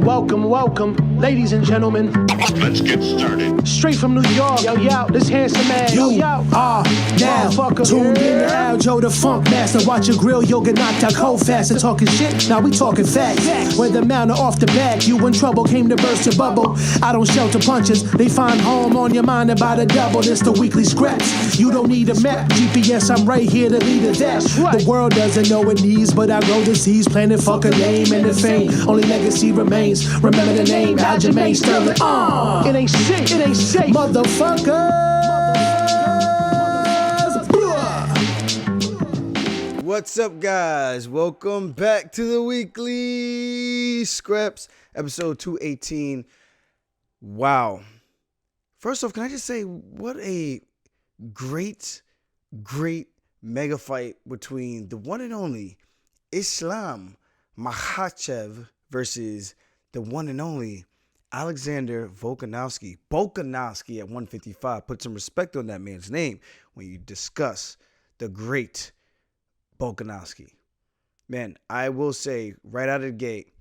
Welcome, ladies and gentlemen. Let's get started. Straight from New York, yo, this handsome man, You yo. are now tuned in to Aljo, the funk master. Watch your grill, you'll get knocked out cold fast. And talking shit, now we talking facts. Whether mount or off the back, you in trouble, came to burst your bubble. I don't shelter punches, they find home on your mind about a double. This the weekly scraps. You don't need a map, GPS, I'm right here to lead it that. Right. The world doesn't know it needs, but I grow the seeds, planted fucking name and the fame. Only legacy remains. Remember the name, Aljamain Sterling. It ain't safe, Motherfuckers. What's up, guys? Welcome back to the weekly scraps, episode 218. Wow. First off, can I just say what a great mega fight between the one and only Islam Makhachev versus the one and only Alexander Volkanovski. Volkanovski at 155. Put some respect on that man's name when you discuss the great Volkanovski. Man, I will say right out of the gate,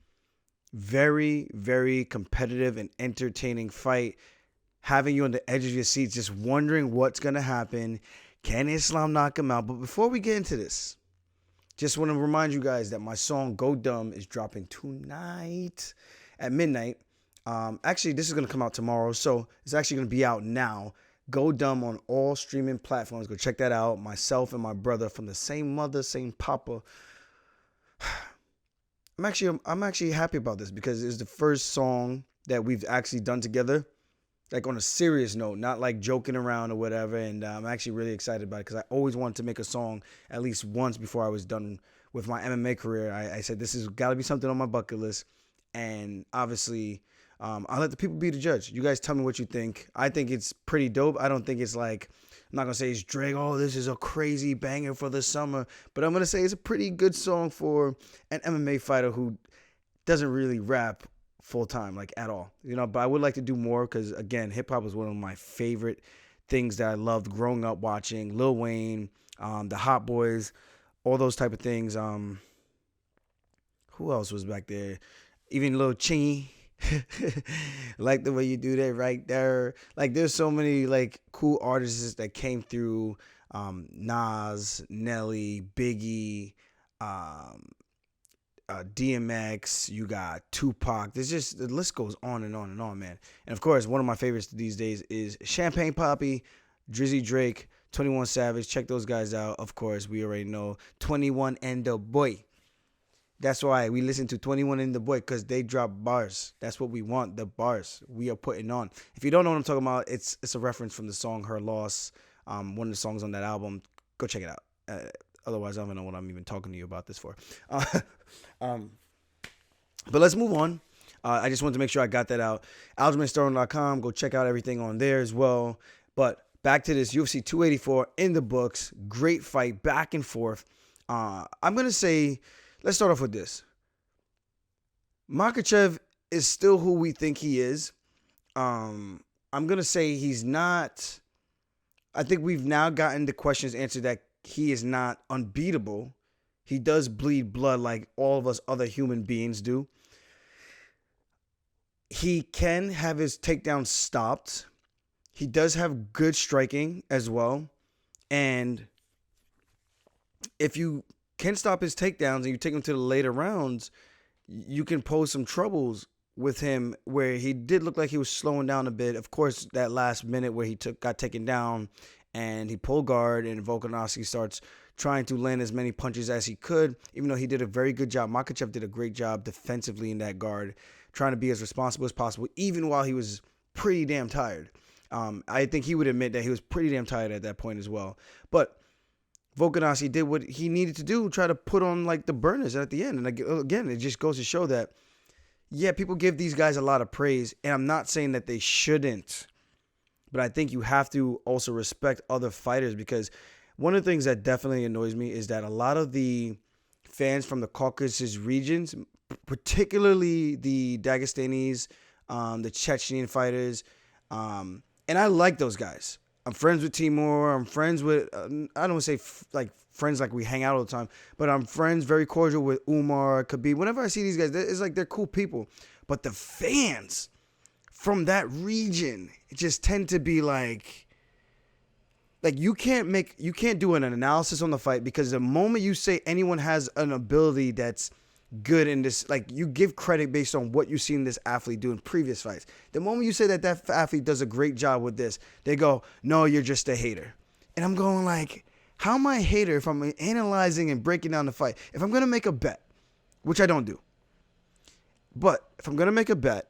very, very competitive and entertaining fight. Having you on the edge of your seats, just wondering what's going to happen. Can Islam knock him out? But before we get into this, just want to remind you guys that my song Go Dumb is dropping tonight at midnight. Actually, this is going to come out tomorrow, so it's actually going to be out now. Go Dumb on all streaming platforms. Go check that out. Myself and my brother from the same mother, same papa. I'm actually happy about this because it's the first song that we've actually done together, like on a serious note, not like joking around or whatever. And I'm actually really excited about it because I always wanted to make a song at least once before I was done with my MMA career. I said this has got to be something on my bucket list, and obviously I'll let the people be the judge. You guys tell me what you think. I think it's pretty dope. I don't think it's like, I'm not going to say it's Drake, oh, this is a crazy banger for the summer. But I'm going to say it's a pretty good song for an MMA fighter who doesn't really rap full time, like at all. You know, but I would like to do more because, again, hip-hop was one of my favorite things that I loved growing up watching. Lil Wayne, the Hot Boys, all those type of things. Who else was back there? Even Lil Chingy. Like the way you do that right there. Like there's so many like cool artists that came through. Nas, Nelly, Biggie, DMX, you got Tupac. There's just, the list goes on and on and on, man. And of course, one of my favorites these days is Champagne Poppy, Drizzy Drake, 21 Savage. Check those guys out. Of course, we already know 21 and the Boy. That's why we listen to 21 and the Boy, because they drop bars. That's what we want, the bars we are putting on. If you don't know what I'm talking about, it's a reference from the song Her Loss, one of the songs on that album. Go check it out. Otherwise, I don't know what I'm even talking to you about this for. But let's move on. I just wanted to make sure I got that out. AljamainSterling.com. Go check out everything on there as well. But back to this UFC 284 in the books. Great fight, back and forth. I'm going to say, let's start off with this. Makhachev is still who we think he is. I'm going to say he's not. I think we've now gotten the questions answered that he is not unbeatable. He does bleed blood like all of us other human beings do. He can have his takedown stopped. He does have good striking as well. And if you can stop his takedowns and you take him to the later rounds, you can pose some troubles with him where he did look like he was slowing down a bit. Of course, that last minute where he got taken down and he pulled guard and Volkanovski starts trying to land as many punches as he could, even though he did a very good job. Makhachev did a great job defensively in that guard, trying to be as responsible as possible, even while he was pretty damn tired. I think he would admit that he was pretty damn tired at that point as well. But Volkanovski did what he needed to do, try to put on like the burners at the end. And again, it just goes to show that, yeah, people give these guys a lot of praise, and I'm not saying that they shouldn't, but I think you have to also respect other fighters, because one of the things that definitely annoys me is that a lot of the fans from the Caucasus regions, particularly the Dagestanis, the Chechnyan fighters, and I like those guys. I'm friends with Timur. I'm friends with, I don't want to say like friends like we hang out all the time, but I'm friends, very cordial with Umar, Khabib. Whenever I see these guys, it's like they're cool people. But the fans from that region just tend to be like you can't do an analysis on the fight, because the moment you say anyone has an ability that's good in this, like, you give credit based on what you've seen this athlete do in previous fights. The moment you say that athlete does a great job with this, they go, no, you're just a hater. And I'm going like, how am I a hater if I'm analyzing and breaking down the fight? If I'm going to make a bet, which I don't do, but if I'm going to make a bet,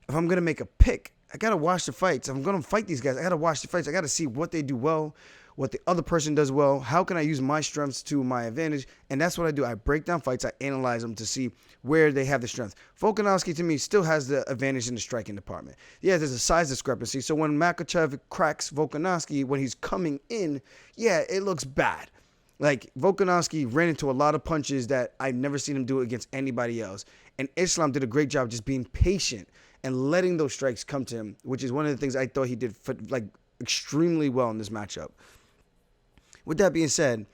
if I'm going to make a pick, I got to watch the fights. If I'm going to fight these guys, I got to watch the fights. I got to see what they do well, what the other person does well. How can I use my strengths to my advantage? And that's what I do. I break down fights. I analyze them to see where they have the strength. Volkanovski, to me, still has the advantage in the striking department. Yeah, there's a size discrepancy. So when Makhachev cracks Volkanovski, when he's coming in, yeah, it looks bad. Like, Volkanovski ran into a lot of punches that I've never seen him do against anybody else. And Islam did a great job just being patient and letting those strikes come to him, which is one of the things I thought he did extremely well in this matchup. With that being said,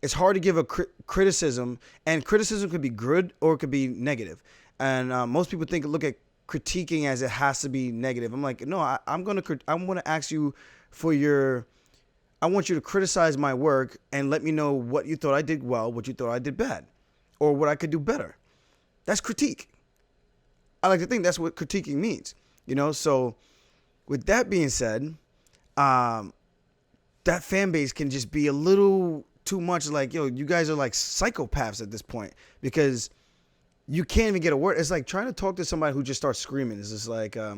it's hard to give a criticism, and criticism could be good or it could be negative. And most people look at critiquing as it has to be negative. I'm like, no, I'm going to ask you I want you to criticize my work and let me know what you thought I did well, what you thought I did bad, or what I could do better. That's critique. I like to think that's what critiquing means, So with that being said, that fan base can just be a little too much like, yo, you guys are like psychopaths at this point, because you can't even get a word. It's like trying to talk to somebody who just starts screaming. It's just like, are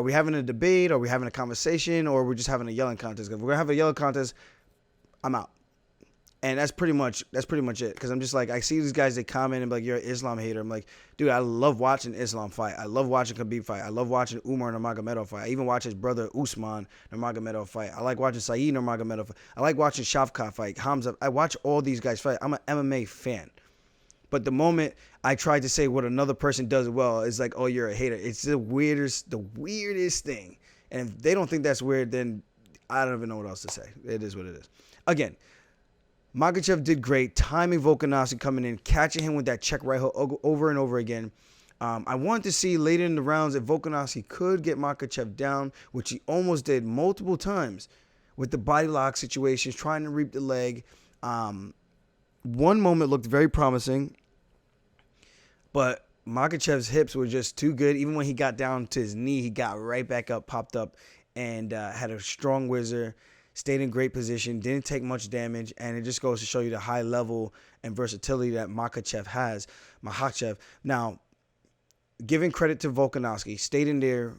we having a debate? Are we having a conversation? Or we're just having a yelling contest? If we're going to have a yelling contest, I'm out. And that's pretty much it. Because I'm just like, I see these guys, they comment and be like, you're an Islam hater. I'm like, dude, I love watching Islam fight. I love watching Khabib fight. I love watching Umar Nurmagomedov fight. I even watch his brother Usman Nurmagomedov fight. I like watching Saeed Nurmagomedov fight. I like watching Shavkat fight, Hamza. I watch all these guys fight. I'm an MMA fan. But the moment I try to say what another person does well, it's like, oh, you're a hater. It's the weirdest thing. And if they don't think that's weird, then I don't even know what else to say. It is what it is. Again, Makhachev did great, timing Volkanovski coming in, catching him with that check right hook over and over again. I wanted to see later in the rounds if Volkanovski could get Makhachev down, which he almost did multiple times with the body lock situations, trying to reap the leg. One moment looked very promising, but Makhachev's hips were just too good. Even when he got down to his knee, he got right back up, popped up, and had a strong whizzer. Stayed in great position, didn't take much damage, and it just goes to show you the high level and versatility that Makhachev has. Now, giving credit to Volkanovski, stayed in there,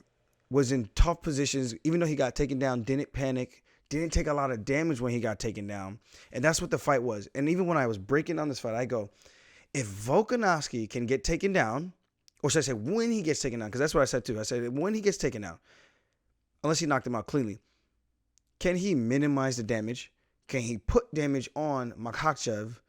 was in tough positions, even though he got taken down, didn't panic, didn't take a lot of damage when he got taken down, and that's what the fight was. And even when I was breaking down this fight, I go, if Volkanovski can get taken down, or should I say when he gets taken down, because that's what I said too. I said when he gets taken down, unless he knocked him out cleanly, can he minimize the damage? Can he put damage on Makhachev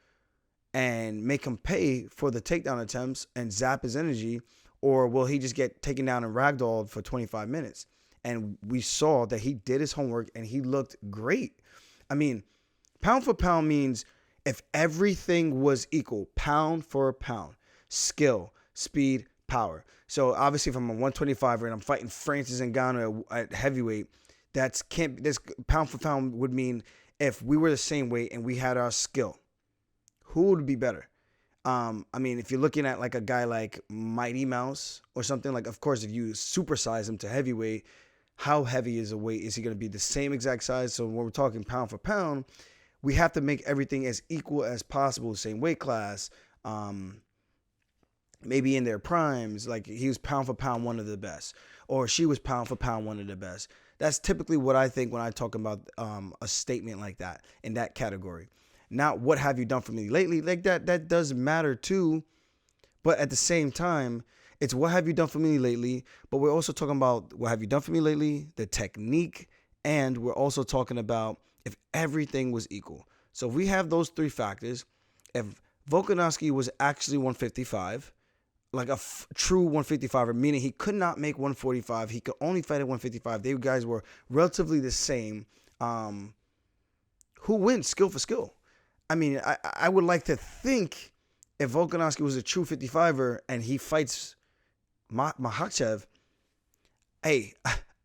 and make him pay for the takedown attempts and zap his energy? Or will he just get taken down and ragdolled for 25 minutes? And we saw that he did his homework and he looked great. I mean, pound for pound means if everything was equal, pound for pound, skill, speed, power. So obviously if I'm a 125er and I'm fighting Francis Ngannou at heavyweight, this pound for pound would mean if we were the same weight and we had our skill, who would be better? I mean, if you're looking at like a guy like Mighty Mouse or something, like, of course, if you supersize him to heavyweight, how heavy is a weight? Is he going to be the same exact size? So when we're talking pound for pound, we have to make everything as equal as possible, same weight class, maybe in their primes, like he was pound for pound one of the best, or she was pound for pound one of the best. That's typically what I think when I talk about a statement like that, in that category. Not what have you done for me lately? Like that does matter too. But at the same time, it's what have you done for me lately? But we're also talking about what have you done for me lately, the technique, and we're also talking about if everything was equal. So if we have those three factors, if Volkanovski was actually 155, like a true 155er, meaning he could not make 145. He could only fight at 155. They guys were relatively the same. Who wins skill for skill? I mean, I would like to think if Volkanovski was a true 55er and he fights Makhachev, hey,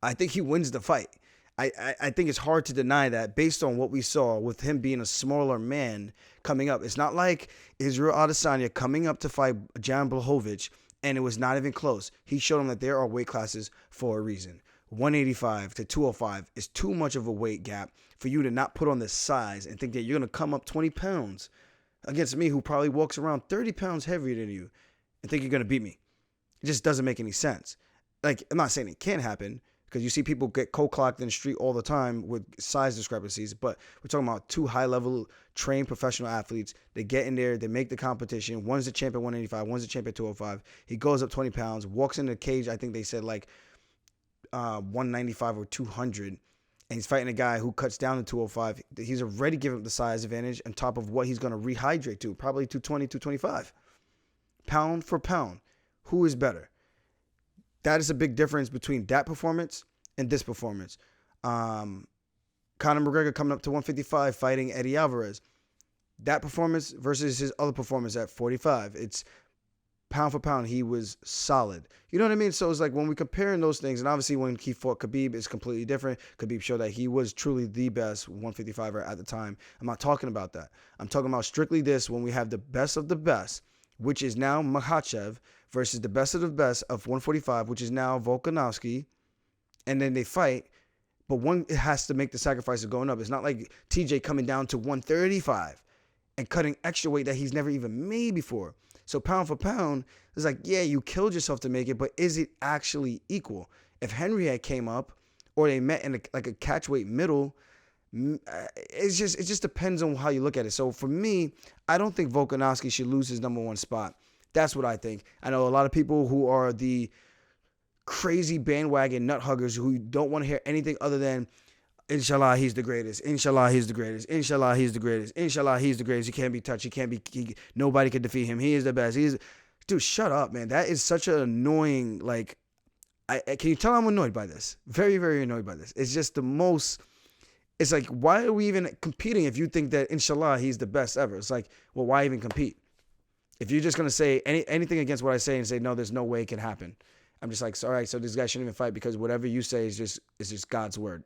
I think he wins the fight. I think it's hard to deny that based on what we saw with him being a smaller man coming up. It's not like Israel Adesanya coming up to fight Jan Blachowicz and it was not even close. He showed him that there are weight classes for a reason. 185 to 205 is too much of a weight gap for you to not put on the size and think that you're going to come up 20 pounds against me who probably walks around 30 pounds heavier than you and think you're going to beat me. It just doesn't make any sense. Like, I'm not saying it can't happen because you see people get co-clocked in the street all the time with size discrepancies, but we're talking about two high-level trained professional athletes. They get in there, they make the competition. One's the champion 185, one's the champion 205. He goes up 20 pounds, walks in the cage, I think they said like 195 or 200, and he's fighting a guy who cuts down to 205. He's already given up the size advantage on top of what he's going to rehydrate to, probably 220, 225. Pound for pound, who is better? That is a big difference between that performance and this performance. Conor McGregor coming up to 155 fighting Eddie Alvarez. That performance versus his other performance at 45. It's pound for pound, he was solid. You know what I mean? So it's like when we're comparing those things, and obviously when he fought Khabib, it's completely different. Khabib showed that he was truly the best 155er at the time. I'm not talking about that. I'm talking about strictly this when we have the best of the best, which is now Makhachev, versus the best of the best of 145, which is now Volkanovski, and then they fight, but one has to make the sacrifice of going up. It's not like TJ coming down to 135 and cutting extra weight that he's never even made before. So pound for pound, it's like, yeah, you killed yourself to make it, but is it actually equal? If Henry had came up, or they met in a catchweight middle, it just depends on how you look at it. So for me, I don't think Volkanovski should lose his number one spot. That's what I think. I know a lot of people who are the crazy bandwagon nut huggers who don't want to hear anything other than, inshallah, he's the greatest. Inshallah, he's the greatest. Inshallah, he's the greatest. Inshallah, he's the greatest. He can't be touched. Nobody can defeat him. He is the best. Dude, shut up, man. That is such an annoying, like, can you tell I'm annoyed by this? Very, very annoyed by this. It's just the most, it's like, why are we even competing if you think that, inshallah, he's the best ever? It's like, well, why even compete? If you're just going to say anything against what I say and say, no, there's no way it can happen. I'm just like, all right, so this guy shouldn't even fight because whatever you say is just God's word.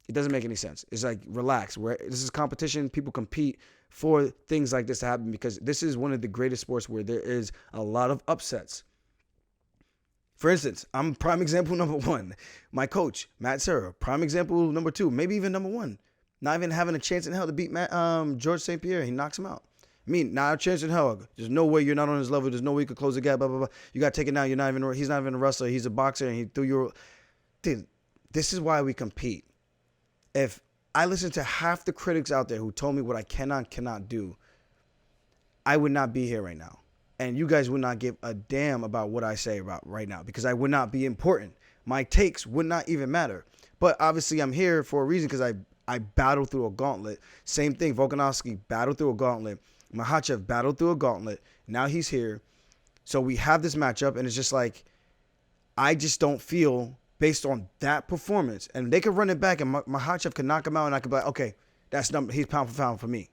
It doesn't make any sense. It's like, relax. This is competition. People compete for things like this to happen because this is one of the greatest sports where there is a lot of upsets. For instance, I'm prime example number one. My coach, Matt Serra, prime example number two, maybe even number one. Not even having a chance in hell to beat George St. Pierre. He knocks him out. I mean, not a chance in hell. There's no way you're not on his level. There's no way you could close the gap, blah, blah, blah. You got to take it now. He's not even a wrestler. He's a boxer, and he threw your... Dude, this is why we compete. If I listened to half the critics out there who told me what I cannot do, I would not be here right now. And you guys would not give a damn about what I say about right now because I would not be important. My takes would not even matter. But obviously, I'm here for a reason because I battled through a gauntlet. Same thing, Volkanovski battled through a gauntlet. Makhachev battled through a gauntlet. Now he's here. So we have this matchup, and it's just like, I just don't feel, based on that performance, and they could run it back, and Makhachev could knock him out, and I could be like, okay, he's pound for pound for me.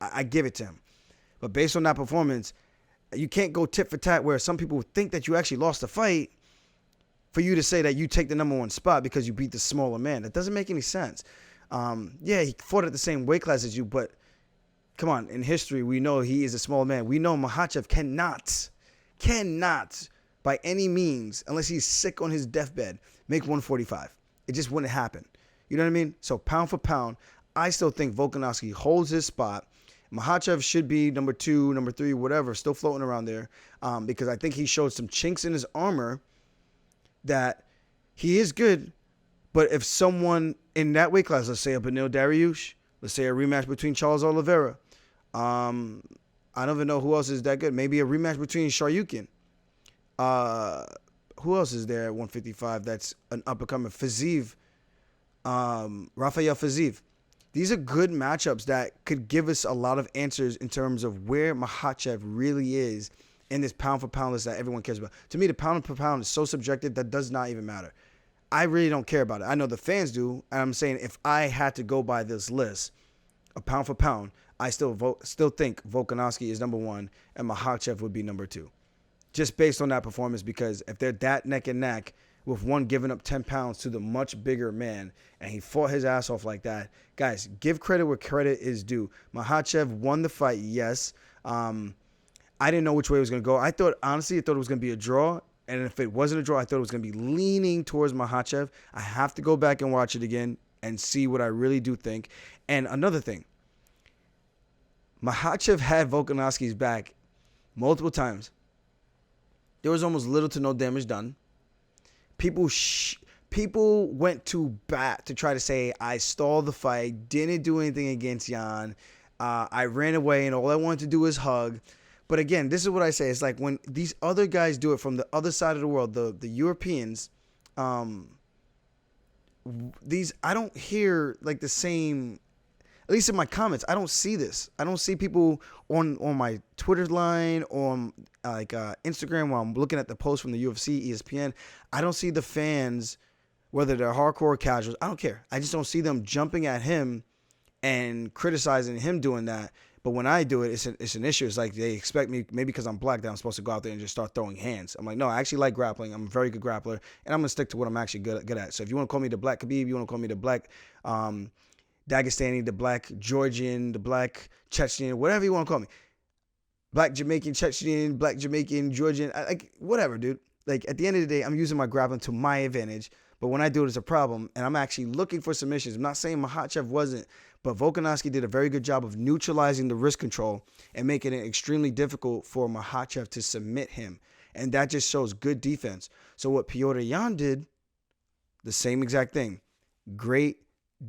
I give it to him. But based on that performance, you can't go tit for tat where some people think that you actually lost the fight for you to say that you take the number one spot because you beat the smaller man. That doesn't make any sense. Yeah, he fought at the same weight class as you, but come on, in history, we know he is a small man. We know Makhachev cannot, by any means, unless he's sick on his deathbed, make 145. It just wouldn't happen. You know what I mean? So pound for pound, I still think Volkanovski holds his spot. Makhachev should be number 2, number 3, whatever, still floating around there because I think he showed some chinks in his armor that he is good, but if someone in that weight class, let's say a Beneil Dariush, let's say a rematch between Charles Oliveira, I don't even know who else is that good. Maybe a rematch between Sharyukin. Who else is there at 155 that's an up-and-coming? Fiziev, Rafael Fiziev. These are good matchups that could give us a lot of answers in terms of where Makhachev really is in this pound-for-pound list that everyone cares about. To me, the pound-for-pound is so subjective that does not even matter. I really don't care about it. I know the fans do, and I'm saying if I had to go by this list, a pound for pound, I still think Volkanovski is number one, and Makhachev would be number two, just based on that performance. Because if they're that neck and neck, with one giving up 10 pounds to the much bigger man, and he fought his ass off like that, guys, give credit where credit is due. Makhachev won the fight, yes. I didn't know which way it was going to go. I thought it was going to be a draw. And if it wasn't a draw, I thought it was going to be leaning towards Makhachev. I have to go back and watch it again and see what I really do think. And another thing, Makhachev had Volkanovski's back multiple times. There was almost little to no damage done. People went to bat to try to say, I stalled the fight, didn't do anything against Jan. I ran away, and all I wanted to do was hug. But again, this is what I say. It's like when these other guys do it from the other side of the world, the Europeans, I don't hear like the same, at least in my comments, I don't see this. I don't see people on my Twitter line, on Instagram, while I'm looking at the posts from the UFC, ESPN. I don't see the fans, whether they're hardcore or casuals. I don't care. I just don't see them jumping at him and criticizing him doing that. But when I do it, it's an issue. It's like they expect me, maybe because I'm black, that I'm supposed to go out there and just start throwing hands. I'm like, no, I actually like grappling. I'm a very good grappler, and I'm going to stick to what I'm actually good at. So if you want to call me the black Khabib, you want to call me the black Dagestani, the black Georgian, the black Chechen, whatever you want to call me. Black Jamaican, Chechen, black Jamaican, Georgian, like whatever, dude. Like at the end of the day, I'm using my grappling to my advantage. But when I do it, it's a problem, and I'm actually looking for submissions. I'm not saying Makhachev wasn't, but Volkanovski did a very good job of neutralizing the wrist control and making it extremely difficult for Makhachev to submit him. And that just shows good defense. So what Petr Yan did, the same exact thing. Great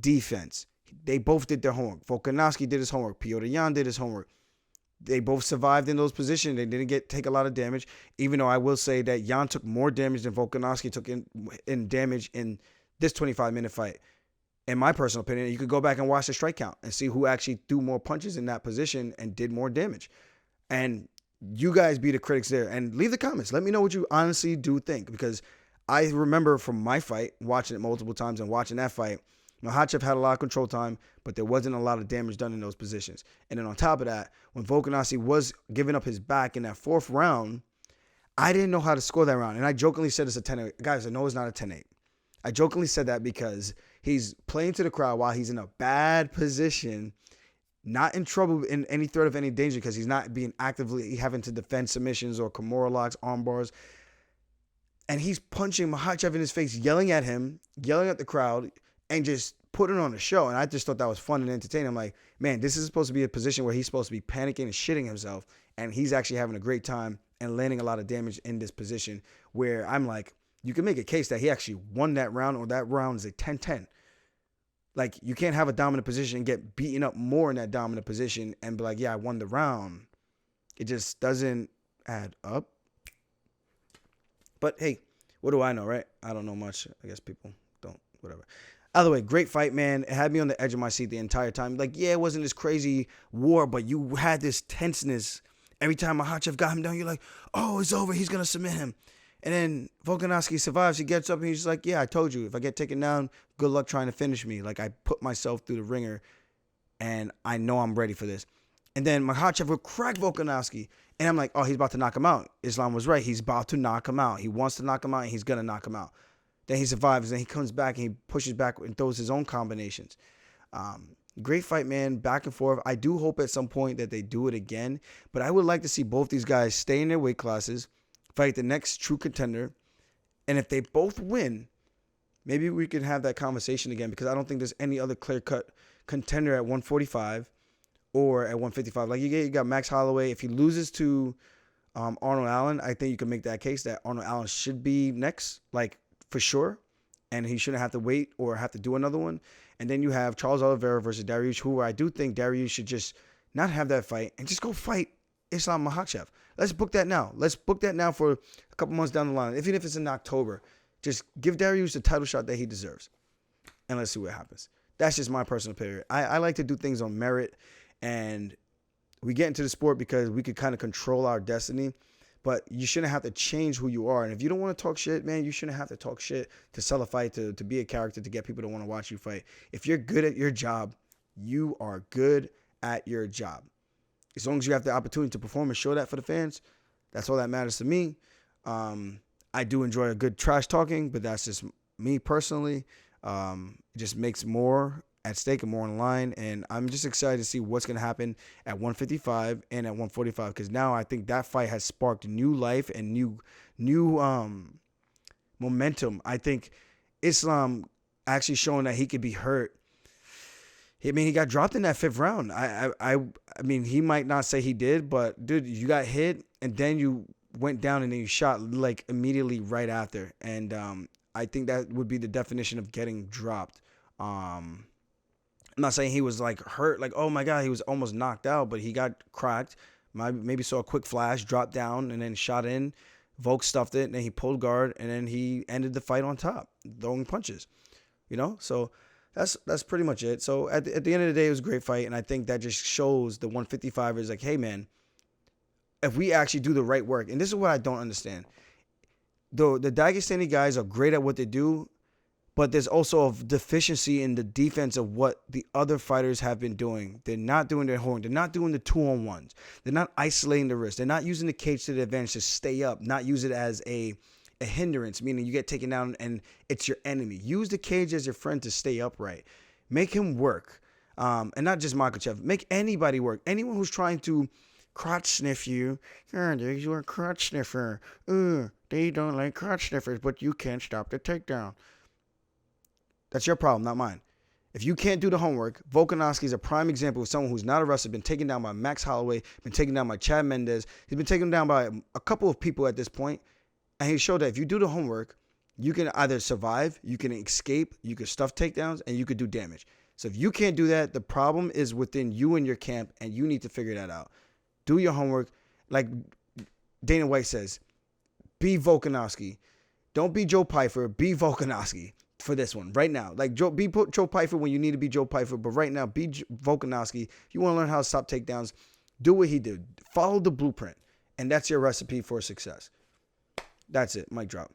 defense. They both did their homework. Volkanovski did his homework. Petr Yan did his homework. They both survived in those positions. They didn't take a lot of damage, even though I will say that Yan took more damage than Volkanovski took in damage in this 25-minute fight. In my personal opinion, you could go back and watch the strike count and see who actually threw more punches in that position and did more damage. And you guys be the critics there. And leave the comments. Let me know what you honestly do think, because I remember from my fight, watching it multiple times and watching that fight, Makhachev had a lot of control time, but there wasn't a lot of damage done in those positions. And then on top of that, when Volkanovski was giving up his back in that fourth round, I didn't know how to score that round. And I jokingly said it's a 10-8. Guys, I know it's not a 10-8. I jokingly said that because he's playing to the crowd while he's in a bad position, not in trouble, in any threat of any danger, because he's not being actively having to defend submissions or Kimura locks, arm bars. And he's punching Makhachev in his face, yelling at him, yelling at the crowd, and just putting on a show. And I just thought that was fun and entertaining. I'm like, man, this is supposed to be a position where he's supposed to be panicking and shitting himself, and he's actually having a great time and landing a lot of damage in this position, where I'm like, you can make a case that he actually won that round, or that round is a 10-10. Like, you can't have a dominant position and get beaten up more in that dominant position and be like, yeah, I won the round. It just doesn't add up. But hey, what do I know, right? I don't know much. I guess people don't, whatever. Either way, great fight, man. It had me on the edge of my seat the entire time. Like, yeah, it wasn't this crazy war, but you had this tenseness. Every time Makhachev got him down, you're like, oh, it's over. He's going to submit him. And then Volkanovski survives. He gets up and he's just like, yeah, I told you. If I get taken down, good luck trying to finish me. Like, I put myself through the ringer, and I know I'm ready for this. And then Makhachev will crack Volkanovski. And I'm like, oh, he's about to knock him out. Islam was right. He's about to knock him out. He wants to knock him out, and he's going to knock him out. Then he survives, and he comes back, and he pushes back and throws his own combinations. Great fight, man. Back and forth. I do hope at some point that they do it again. But I would like to see both these guys stay in their weight classes, fight the next true contender. And if they both win, maybe we could have that conversation again, because I don't think there's any other clear-cut contender at 145 or at 155. Like, you got Max Holloway. If he loses to Arnold Allen, I think you can make that case that Arnold Allen should be next, like, for sure. And he shouldn't have to wait or have to do another one. And then you have Charles Oliveira versus Dariush, who I do think Dariush should just not have that fight and just go fight Islam Makhachev. Let's book that now. Let's book that now for a couple months down the line. Even if it's in October, just give Dariush the title shot that he deserves. And let's see what happens. That's just my personal opinion. I like to do things on merit. And we get into the sport because we could kind of control our destiny. but you shouldn't have to change who you are. And if you don't want to talk shit, man, you shouldn't have to talk shit to sell a fight, to be a character, to get people to want to watch you fight. If you're good at your job, you are good at your job. As long as you have the opportunity to perform and show that for the fans, that's all that matters to me. I do enjoy a good trash talking, but that's just me personally. It just makes more at stake and more in line, and I'm just excited to see what's going to happen at 155 and at 145, because now I think that fight has sparked new life and new momentum. I think Islam actually showing that he could be hurt. I mean, he got dropped in that 5th round. I mean, he might not say he did, but dude, you got hit and then you went down and then you shot like immediately right after. And I think that would be the definition of getting dropped. I'm not saying he was like hurt, like, oh my God, he was almost knocked out, but he got cracked. Maybe saw a quick flash, dropped down, and then shot in. Volk stuffed it, and then he pulled guard, and then he ended the fight on top, throwing punches. You know, so that's pretty much it. So at the end of the day, it was a great fight, and I think that just shows the 155ers like, hey man, if we actually do the right work, and this is what I don't understand. The Dagestani guys are great at what they do, but there's also a deficiency in the defense of what the other fighters have been doing. They're not doing their horn. They're not doing the 2-on-1s. They're not isolating the wrist. They're not using the cage to the advantage to stay up, not use it as a hindrance, meaning you get taken down and it's your enemy. Use the cage as your friend to stay upright. Make him work. And not just Makhachev. Make anybody work. Anyone who's trying to crotch sniff you. You're a crotch sniffer. They don't like crotch sniffers, but you can't stop the takedown. That's your problem, not mine. If you can't do the homework, Volkanovski is a prime example of someone who's not a wrestler, been taken down by Max Holloway, been taken down by Chad Mendez. He's been taken down by a couple of people at this point, and he showed that if you do the homework, you can either survive, you can escape, you can stuff takedowns, and you can do damage. So if you can't do that, the problem is within you and your camp, and you need to figure that out. Do your homework. Like Dana White says, be Volkanovski. Don't be Joe Pyfer, be Volkanovski. For this one right now, like Joe Pyfer when you need to be Joe Pyfer, but right now be Volkanovski. If you want to learn how to stop takedowns, do what he did. Follow the blueprint, and that's your recipe for success. That's it. Mic drop.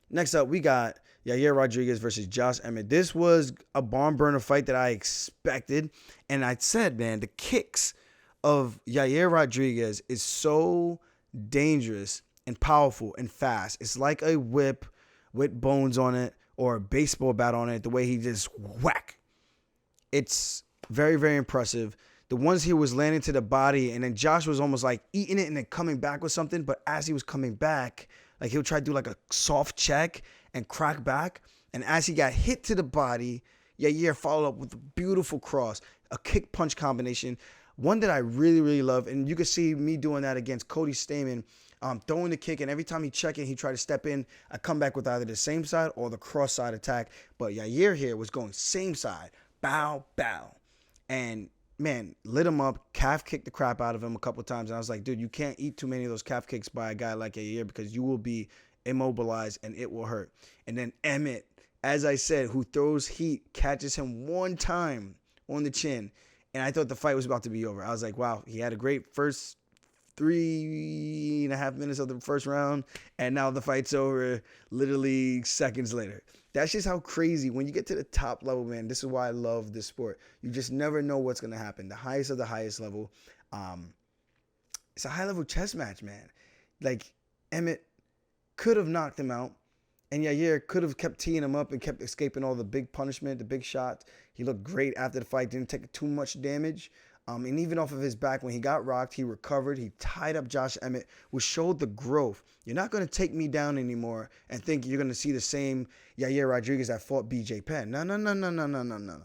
Next up, we got Yair Rodriguez versus Josh Emmett. This was a barn burner fight that I expected, and I said, man, the kicks of Yair Rodriguez is so dangerous and powerful and fast. It's like a whip with bones on it, or a baseball bat on it, the way he just whack. It's very, very impressive. The ones he was landing to the body, and then Josh was almost like eating it and then coming back with something, but as he was coming back, like he'll try to do like a soft check and crack back, and as he got hit to the body, Yair followed up with a beautiful cross, a kick-punch combination, one that I really, really love, and you can see me doing that against Cody Stamann, throwing the kick, and every time he check it, he try to step in, I come back with either the same side or the cross side attack. But Yair here was going same side, bow, bow. And man, lit him up, calf kicked the crap out of him a couple times. And I was like, dude, you can't eat too many of those calf kicks by a guy like Yair because you will be immobilized and it will hurt. And then Emmett, as I said, who throws heat, catches him one time on the chin. And I thought the fight was about to be over. I was like, wow, he had a great first 3.5 minutes of the first round, and now the fight's over literally seconds later. That's just how crazy, when you get to the top level, man, this is why I love this sport. You just never know what's going to happen. The highest of the highest level. It's a high-level chess match, man. Like, Emmett could have knocked him out, and Yair could have kept teeing him up and kept escaping all the big punishment, the big shots. He looked great after the fight, didn't take too much damage. And even off of his back, when he got rocked, he recovered. He tied up Josh Emmett, which showed the growth. You're not going to take me down anymore and think you're going to see the same Yair Rodriguez that fought BJ Penn. No.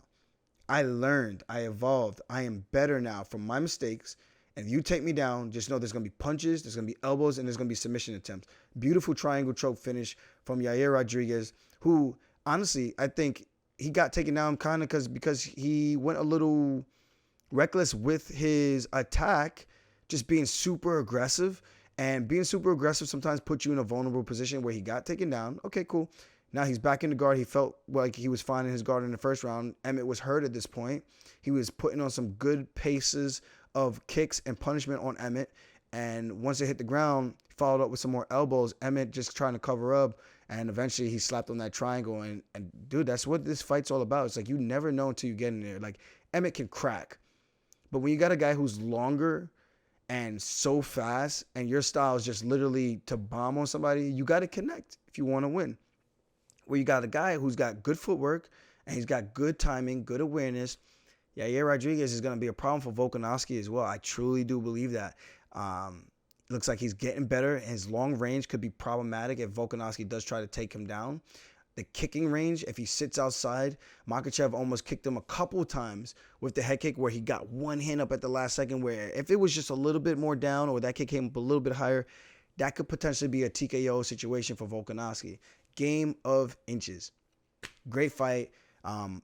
I learned. I evolved. I am better now from my mistakes. And if you take me down, just know there's going to be punches, there's going to be elbows, and there's going to be submission attempts. Beautiful triangle choke finish from Yair Rodriguez, who, honestly, I think he got taken down kind of because he went a little reckless with his attack, just being super aggressive. And being super aggressive sometimes puts you in a vulnerable position where he got taken down. Okay, cool. Now he's back in the guard. He felt like he was fine in his guard in the first round. Emmett was hurt at this point. He was putting on some good paces of kicks and punishment on Emmett. And once it hit the ground, he followed up with some more elbows. Emmett just trying to cover up. And eventually he slapped on that triangle. And dude, that's what this fight's all about. It's like you never know until you get in there. Like Emmett can crack. But when you got a guy who's longer and so fast and your style is just literally to bomb on somebody, you got to connect if you want to win. Where you got a guy who's got good footwork and he's got good timing, good awareness. Yair Rodriguez is going to be a problem for Volkanovski as well. I truly do believe that. Looks like he's getting better. His long range could be problematic if Volkanovski does try to take him down. The kicking range, if he sits outside, Makhachev almost kicked him a couple times with the head kick where he got one hand up at the last second, where if it was just a little bit more down or that kick came up a little bit higher, that could potentially be a TKO situation for Volkanovski. Game of inches. Great fight. I'm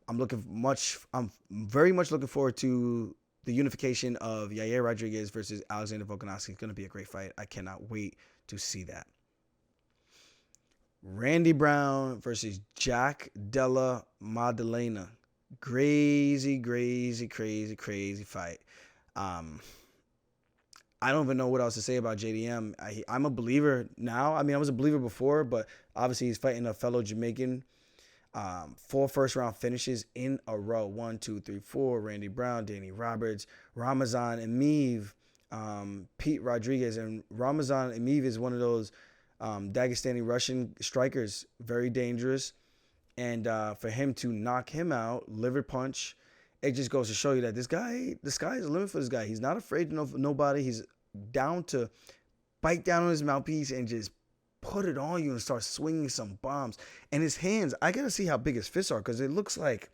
very much looking forward to the unification of Yair Rodriguez versus Alexander Volkanovski. It's going to be a great fight. I cannot wait to see that. Randy Brown versus Jack Della Maddalena. Crazy fight. I don't even know what else to say about JDM. I'm a believer now. I mean, I was a believer before, but obviously he's fighting a fellow Jamaican. 4 first-round finishes in a row. 1, 2, 3, 4. Randy Brown, Danny Roberts, Ramazan Emeev, Pete Rodriguez. And Ramazan Emeev is one of those Dagestani Russian strikers, very dangerous. And for him to knock him out, liver punch, it just goes to show you that the sky is the limit for this guy. He's not afraid of nobody. He's down to bite down on his mouthpiece and just put it on you and start swinging some bombs. And his hands, I got to see how big his fists are because it looks like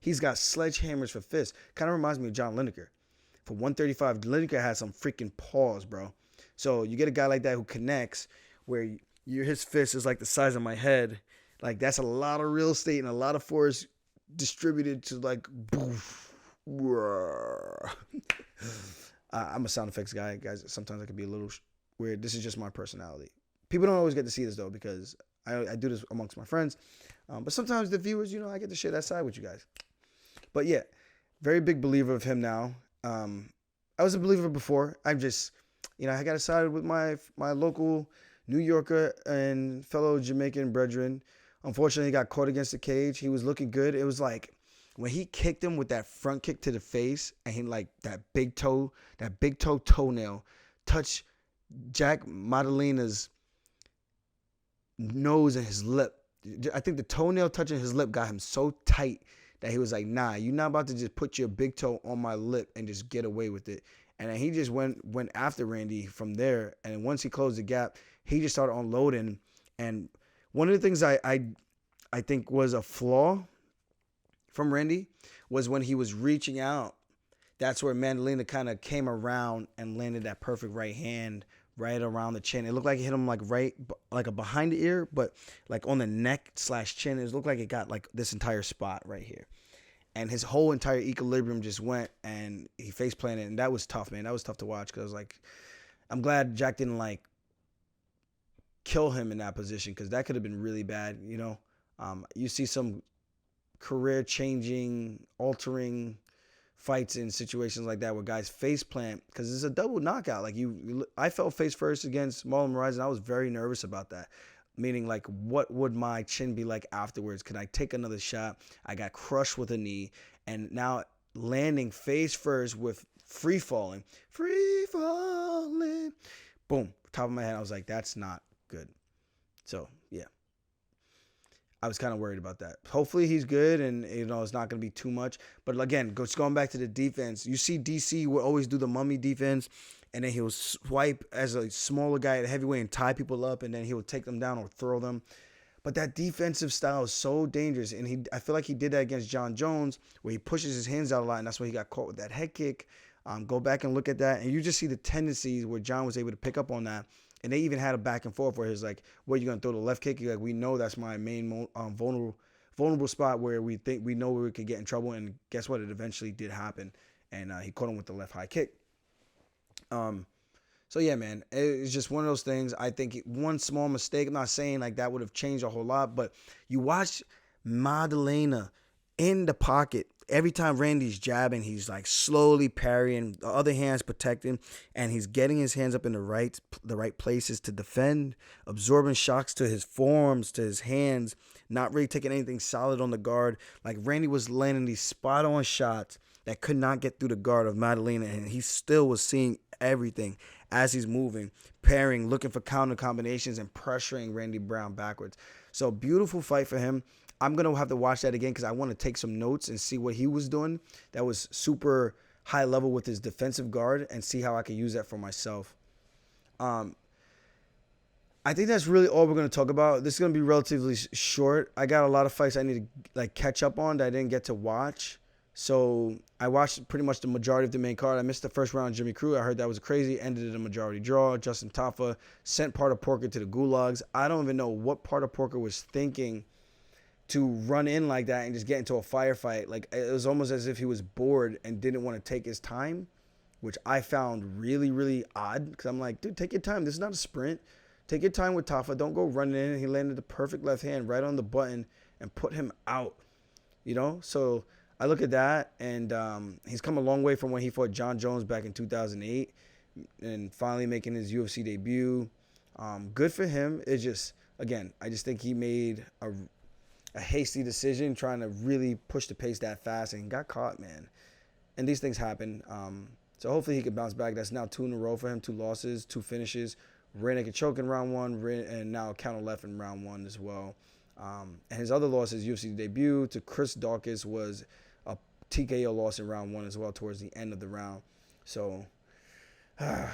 he's got sledgehammers for fists. Kind of reminds me of John Lineker. For 135, Lineker has some freaking paws, bro. So you get a guy like that who connects where his fist is like the size of my head. Like that's a lot of real estate and a lot of force distributed to like boof. I'm a sound effects guy, guys. Sometimes I can be a little weird. This is just my personality. People don't always get to see this though because I do this amongst my friends. But sometimes the viewers, I get to share that side with you guys. But yeah, very big believer of him now. I was a believer before. I'm just, I got sided with my local New Yorker and fellow Jamaican brethren. Unfortunately, he got caught against the cage. He was looking good. It was like when he kicked him with that front kick to the face and he like that big toe toenail touched Jack Maddalena's nose and his lip. I think the toenail touching his lip got him so tight that he was like, nah, you're not about to just put your big toe on my lip and just get away with it. And then he just went after Randy from there. And once he closed the gap, he just started unloading. And one of the things I think was a flaw from Randy was when he was reaching out. That's where Maddalena kind of came around and landed that perfect right hand right around the chin. It looked like it hit him like right, like a behind the ear, but like on the neck/chin. It looked like it got like this entire spot right here. And his whole entire equilibrium just went and he face planted. And that was tough, man. That was tough to watch because like, I'm glad Jack didn't like kill him in that position because that could have been really bad. You see some career-changing, altering fights in situations like that where guys face plant because it's a double knockout. Like I fell face first against Marlon Moraes and I was very nervous about that. Meaning like, what would my chin be like afterwards? Could I take another shot? I got crushed with a knee and now landing face first with free falling, boom, top of my head. I was like, that's not good. So yeah, I was kind of worried about that. Hopefully he's good and it's not going to be too much. But again, just going back to the defense, you see DC will always do the mummy defense and then he'll swipe as a smaller guy at heavyweight and tie people up and then he'll take them down or throw them. But that defensive style is so dangerous. And I feel like he did that against John Jones where he pushes his hands out a lot and that's why he got caught with that head kick. Go back and look at that and you just see the tendencies where John was able to pick up on that. And they even had a back and forth where he's like, "What, you gonna throw the left kick?" You're like, "We know that's my main vulnerable spot where we know where we could get in trouble." And guess what? It eventually did happen, and he caught him with the left high kick. So yeah, man, it's just one of those things. I think one small mistake. I'm not saying like that would have changed a whole lot, but you watch Maddalena in the pocket every time Randy's jabbing, he's like slowly parrying, the other hand's protecting, and he's getting his hands up in the right places to defend, absorbing shocks to his forearms, to his hands, not really taking anything solid on the guard. Like Randy was landing these spot on shots that could not get through the guard of Madalena, and he still was seeing everything as he's moving, parrying, looking for counter combinations, and pressuring Randy Brown backwards. So beautiful fight for him. I'm going to have to watch that again because I want to take some notes and see what he was doing that was super high level with his defensive guard and see how I can use that for myself. I think that's really all we're going to talk about. This is going to be relatively short. I got a lot of fights I need to catch up on that I didn't get to watch. So I watched pretty much the majority of the main card. I missed the first round of Jimmy Crute. I heard that was crazy. Ended in a majority draw. Justin Tafa sent Parter Porker to the gulags. I don't even know what Parter Porker was thinking to run in like that and just get into a firefight. Like, it was almost as if he was bored and didn't want to take his time, which I found really, really odd. Because I'm like, dude, take your time. This is not a sprint. Take your time with Tafa. Don't go running in. He landed the perfect left hand right on the button and put him out. So I look at that, and he's come a long way from when he fought John Jones back in 2008 and finally making his UFC debut. Good for him. It's just, again, I just think he made a hasty decision trying to really push the pace that fast and got caught, man. And these things happen. So hopefully he can bounce back. That's now 2 in a row for him, 2 losses, 2 finishes. Rear naked choke in round 1, and now counter left in round 1 as well. And his other loss, his UFC debut to Chris Dawkins, was a TKO loss in round 1 as well towards the end of the round. So I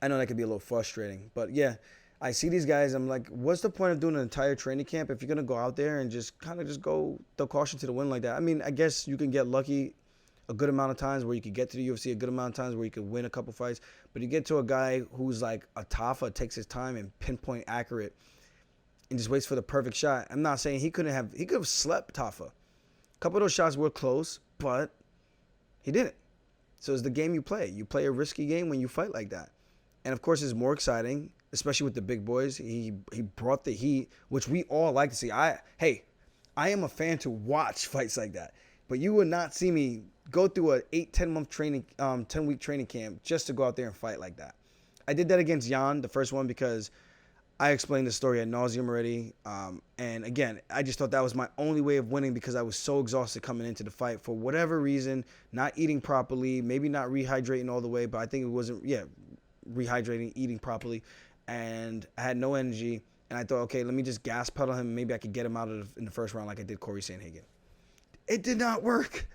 know that could be a little frustrating. But yeah, I see these guys, I'm like, what's the point of doing an entire training camp if you're going to go out there and just kind of just go the caution to the wind like that? I mean, I guess you can get lucky a good amount of times where you could get to the UFC, a good amount of times where you could win a couple fights. But you get to a guy who's like a Tafa, takes his time and pinpoint accurate and just waits for the perfect shot. I'm not saying he could have slept Tafa. A couple of those shots were close, but he didn't. So it's the game you play. You play a risky game when you fight like that. And of course, it's more exciting, especially with the big boys. He brought the heat, which we all like to see. I am a fan to watch fights like that. But you would not see me go through a 10-week training camp just to go out there and fight like that. I did that against Jan, the first one, because I explained the story ad nauseum already. And again, I just thought that was my only way of winning because I was so exhausted coming into the fight for whatever reason, not eating properly, maybe not rehydrating all the way, but I think it wasn't, rehydrating, eating properly. And I had no energy. And I thought, okay, let me just gas pedal him. Maybe I could get him out in the first round like I did Corey Sandhagen. It did not work.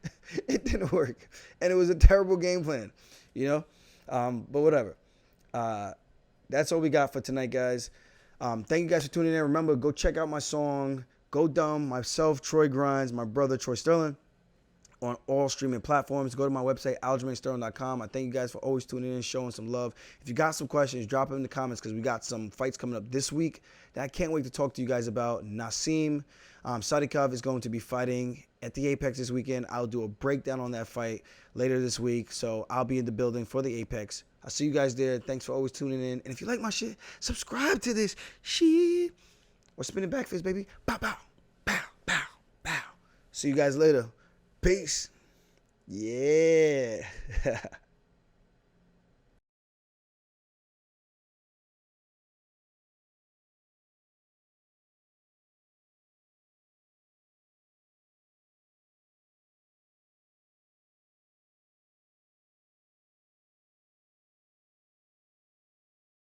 It didn't work. And it was a terrible game plan, But whatever. That's all we got for tonight, guys. Thank you guys for tuning in. Remember, go check out my song, Go Dumb, myself, Troy Grimes, my brother, Troy Sterling, on all streaming platforms. Go to my website, aljamainsterling.com. I thank you guys for always tuning in, showing some love. If you got some questions, drop them in the comments because we got some fights coming up this week that I can't wait to talk to you guys about. Naseem Sadikov is going to be fighting at the Apex this weekend. I'll do a breakdown on that fight later this week, so I'll be in the building for the Apex. I'll see you guys there. Thanks for always tuning in. And if you like my shit, subscribe to this shit. Or spin it back fist, baby. Bow, bow, bow, bow, bow. See you guys later. Peace. Yeah.